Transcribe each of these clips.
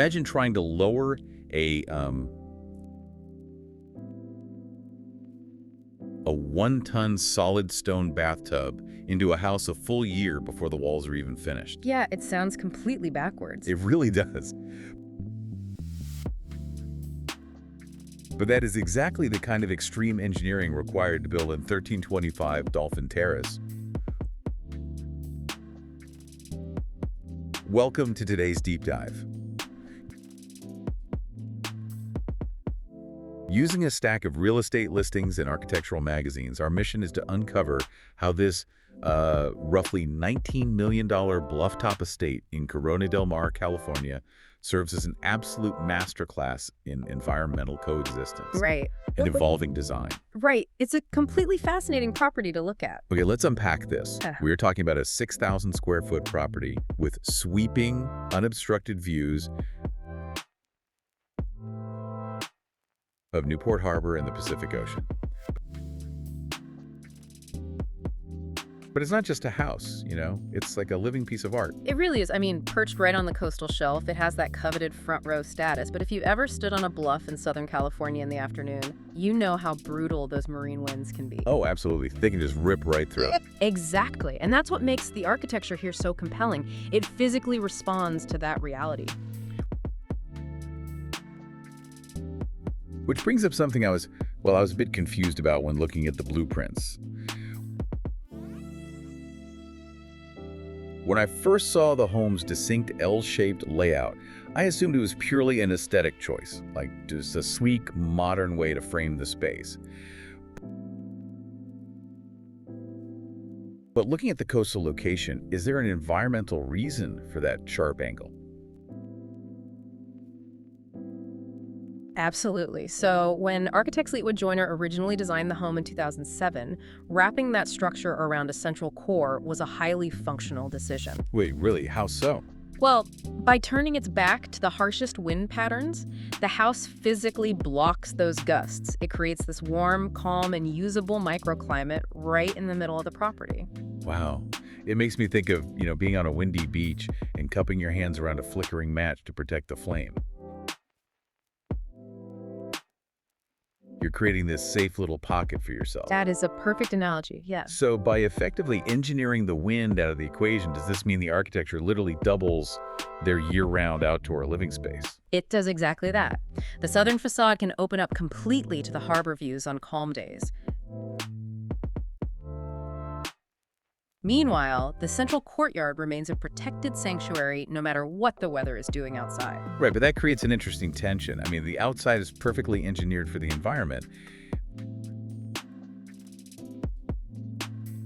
Imagine trying to lower a 1-ton solid stone bathtub into a house a full year before the walls are even finished. Yeah, it sounds completely backwards. It really does. But that is exactly the kind of extreme engineering required to build in 1325 Dolphin Terrace. Welcome to today's deep dive. Using a stack of real estate listings and architectural magazines, our mission is to uncover how this roughly $19 million bluff-top estate in Corona del Mar, California, serves as an absolute masterclass in environmental coexistence. Right. And evolving design. Right. It's a completely fascinating property to look at. Okay, let's unpack this. We're talking about a 6,000 square foot property with sweeping, unobstructed views of Newport Harbor and the Pacific Ocean. But it's not just a house, you know? It's like a living piece of art. It really is. I mean, perched right on the coastal shelf, it has that coveted front row status. But if you ever stood on a bluff in Southern California in the afternoon, you know how brutal those marine winds can be. Oh, absolutely. They can just rip right through. Exactly. And that's what makes the architecture here so compelling. It physically responds to that reality. Which brings up something I was a bit confused about when looking at the blueprints. When I first saw the home's distinct L-shaped layout, I assumed it was purely an aesthetic choice, like just a sleek, modern way to frame the space. But looking at the coastal location, is there an environmental reason for that sharp angle? Absolutely. So when architect Fleetwood Joiner originally designed the home in 2007, wrapping that structure around a central core was a highly functional decision. Wait, really? How so? Well, by turning its back to the harshest wind patterns, the house physically blocks those gusts. It creates this warm, calm, and usable microclimate right in the middle of the property. Wow. It makes me think of, being on a windy beach and cupping your hands around a flickering match to protect the flame. You're creating this safe little pocket for yourself. That is a perfect analogy, yes. So by effectively engineering the wind out of the equation, does this mean the architecture literally doubles their year-round outdoor living space? It does exactly that. The southern facade can open up completely to the harbor views on calm days. Meanwhile, the central courtyard remains a protected sanctuary no matter what the weather is doing outside. Right, but that creates an interesting tension. I mean, the outside is perfectly engineered for the environment.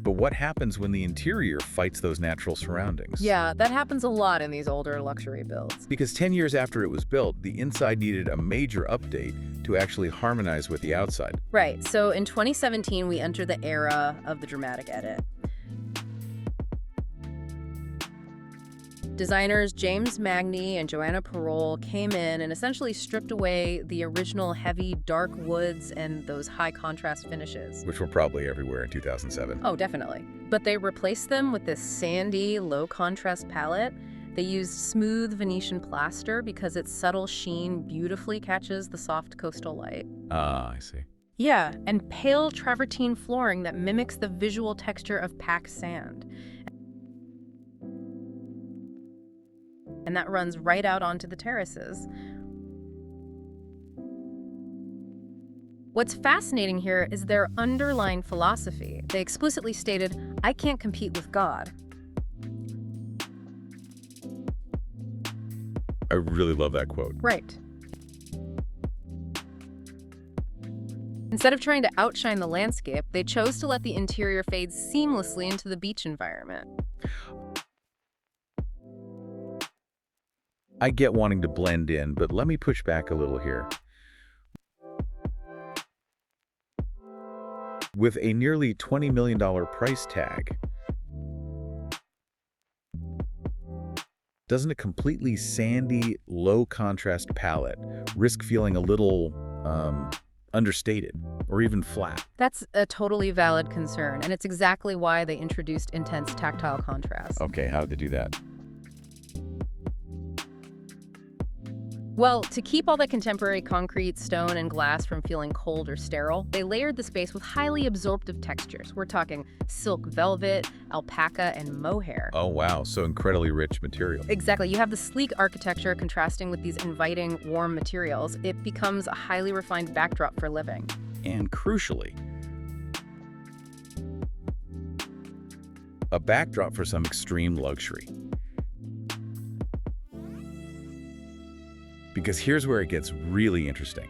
But what happens when the interior fights those natural surroundings? Yeah, that happens a lot in these older luxury builds. Because 10 years after it was built, the inside needed a major update to actually harmonize with the outside. Right, so in 2017, we entered the era of the dramatic edit. Designers James Magni and Joanna Parol came in and essentially stripped away the original heavy, dark woods and those high contrast finishes. Which were probably everywhere in 2007. Oh, definitely. But they replaced them with this sandy, low contrast palette. They used smooth Venetian plaster because its subtle sheen beautifully catches the soft coastal light. Ah, I see. Yeah, and pale travertine flooring that mimics the visual texture of packed sand. And that runs right out onto the terraces. What's fascinating here is their underlying philosophy. They explicitly stated, "I can't compete with God." I really love that quote. Right. Instead of trying to outshine the landscape, they chose to let the interior fade seamlessly into the beach environment. I get wanting to blend in, but let me push back a little here. With a nearly $20 million price tag, doesn't a completely sandy, low-contrast palette risk feeling a little understated or even flat? That's a totally valid concern, and it's exactly why they introduced intense tactile contrast. Okay, how did they do that? Well, to keep all that contemporary concrete, stone, and glass from feeling cold or sterile, they layered the space with highly absorptive textures. We're talking silk velvet, alpaca, and mohair. Oh, wow. So incredibly rich material. Exactly. You have the sleek architecture contrasting with these inviting, warm materials. It becomes a highly refined backdrop for living. And crucially, a backdrop for some extreme luxury. Because here's where it gets really interesting.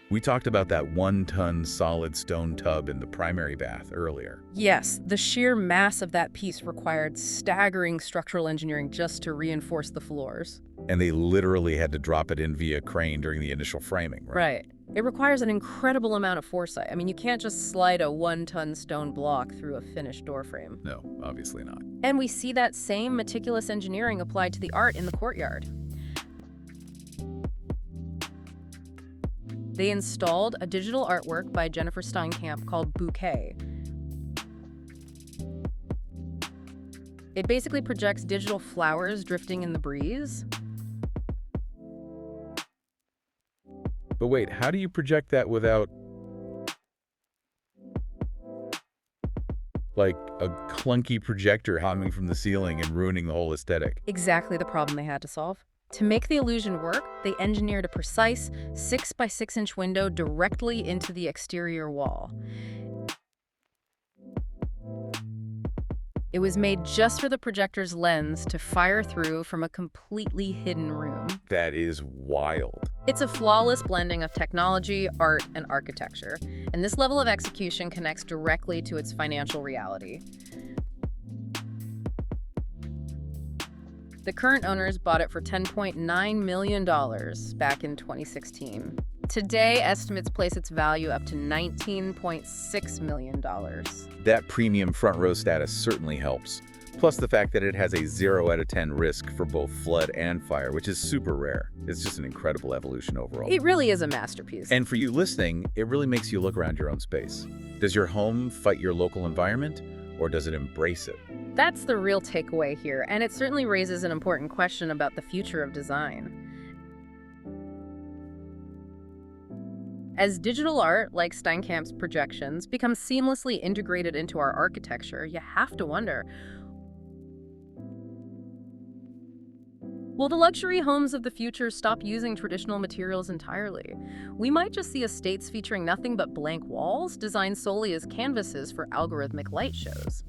We talked about that 1-ton solid stone tub in the primary bath earlier. Yes, the sheer mass of that piece required staggering structural engineering just to reinforce the floors. And they literally had to drop it in via crane during the initial framing, right? Right. It requires an incredible amount of foresight. I mean, you can't just slide a 1-ton stone block through a finished door frame. No, obviously not. And we see that same meticulous engineering applied to the art in the courtyard. They installed a digital artwork by Jennifer Steinkamp called Bouquet. It basically projects digital flowers drifting in the breeze. But wait, how do you project that without, like, a clunky projector hanging from the ceiling and ruining the whole aesthetic? Exactly the problem they had to solve. To make the illusion work, they engineered a precise 6 by 6-inch window directly into the exterior wall. It was made just for the projector's lens to fire through from a completely hidden room. That is wild. It's a flawless blending of technology, art, and architecture, and this level of execution connects directly to its financial reality. The current owners bought it for $10.9 million back in 2016. Today, estimates place its value up to $19.6 million. That premium front row status certainly helps. Plus the fact that it has a 0 out of 10 risk for both flood and fire, which is super rare. It's just an incredible evolution overall. It really is a masterpiece. And for you listening, it really makes you look around your own space. Does your home fight your local environment, or does it embrace it? That's the real takeaway here, and it certainly raises an important question about the future of design. As digital art, like Steinkamp's projections, becomes seamlessly integrated into our architecture, you have to wonder, will the luxury homes of the future stop using traditional materials entirely? We might just see estates featuring nothing but blank walls, designed solely as canvases for algorithmic light shows.